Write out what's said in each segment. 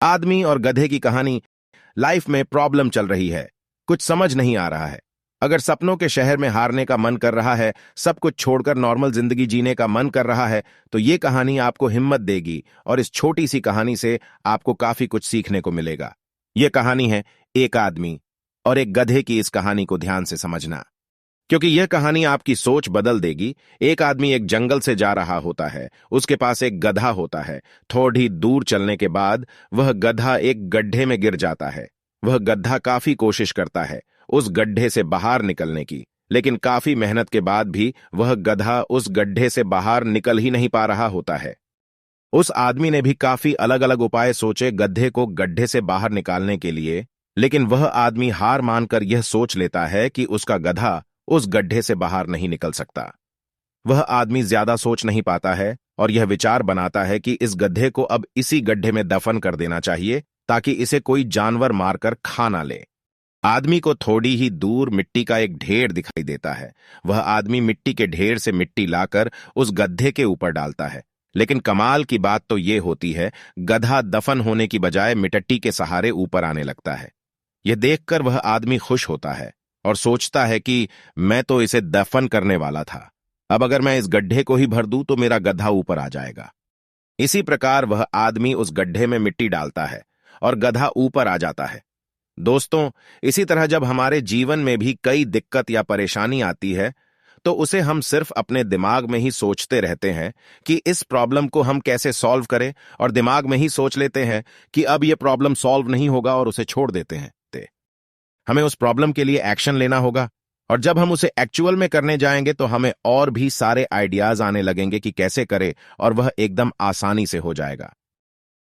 आदमी और गधे की कहानी। लाइफ में प्रॉब्लम चल रही है, कुछ समझ नहीं आ रहा है। अगर सपनों के शहर में हारने का मन कर रहा है, सब कुछ छोड़कर नॉर्मल जिंदगी जीने का मन कर रहा है, तो ये कहानी आपको हिम्मत देगी और इस छोटी सी कहानी से आपको काफी कुछ सीखने को मिलेगा। ये कहानी है एक आदमी और एक गधे की। इस कहानी को ध्यान से समझना, क्योंकि यह कहानी आपकी सोच बदल देगी। एक आदमी एक जंगल से जा रहा होता है, उसके पास एक गधा होता है। थोड़ी दूर चलने के बाद वह गधा एक गड्ढे में गिर जाता है। वह गधा काफी कोशिश करता है उस गड्ढे से बाहर निकलने की, लेकिन काफी मेहनत के बाद भी वह गधा उस गड्ढे से बाहर निकल ही नहीं पा रहा होता है। उस आदमी ने भी काफी अलग अलग उपाय सोचे गड्ढे को गड्ढे से बाहर निकालने के लिए, लेकिन वह आदमी हार मानकर यह सोच लेता है कि उसका गधा उस गड्ढे से बाहर नहीं निकल सकता। वह आदमी ज्यादा सोच नहीं पाता है और यह विचार बनाता है कि इस गड्ढे को अब इसी गड्ढे में दफन कर देना चाहिए ताकि इसे कोई जानवर मारकर खा ना ले। आदमी को थोड़ी ही दूर मिट्टी का एक ढेर दिखाई देता है। वह आदमी मिट्टी के ढेर से मिट्टी लाकर उस गड्ढे के ऊपर डालता है, लेकिन कमाल की बात तो यह होती है, गधा दफन होने की बजाय मिट्टी के सहारे ऊपर आने लगता है। यह देखकर वह आदमी खुश होता है और सोचता है कि मैं तो इसे दफन करने वाला था, अब अगर मैं इस गड्ढे को ही भर दूं तो मेरा गधा ऊपर आ जाएगा। इसी प्रकार वह आदमी उस गड्ढे में मिट्टी डालता है और गधा ऊपर आ जाता है। दोस्तों, इसी तरह जब हमारे जीवन में भी कई दिक्कत या परेशानी आती है, तो उसे हम सिर्फ अपने दिमाग में ही सोचते रहते हैं कि इस प्रॉब्लम को हम कैसे सॉल्व करें, और दिमाग में ही सोच लेते हैं कि अब यह प्रॉब्लम सॉल्व नहीं होगा और उसे छोड़ देते हैं। हमें उस प्रॉब्लम के लिए एक्शन लेना होगा, और जब हम उसे एक्चुअल में करने जाएंगे तो हमें और भी सारे आइडियाज आने लगेंगे कि कैसे करें, और वह एकदम आसानी से हो जाएगा।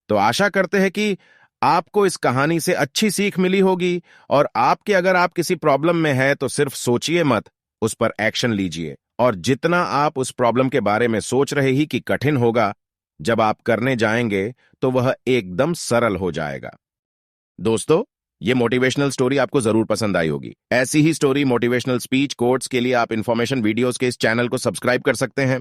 तो आशा करते हैं कि आपको इस कहानी से अच्छी सीख मिली होगी, और अगर आप किसी प्रॉब्लम में है तो सिर्फ सोचिए मत, उस पर एक्शन लीजिए। और जितना आप उस प्रॉब्लम के बारे में सोच रहे ही कि कठिन होगा, जब आप करने जाएंगे तो वह एकदम सरल हो जाएगा। दोस्तों, ये मोटिवेशनल स्टोरी आपको जरूर पसंद आई होगी। ऐसी ही स्टोरी, मोटिवेशनल स्पीच, कोट्स के लिए आप इन्फॉर्मेशन वीडियोस के इस चैनल को सब्सक्राइब कर सकते हैं।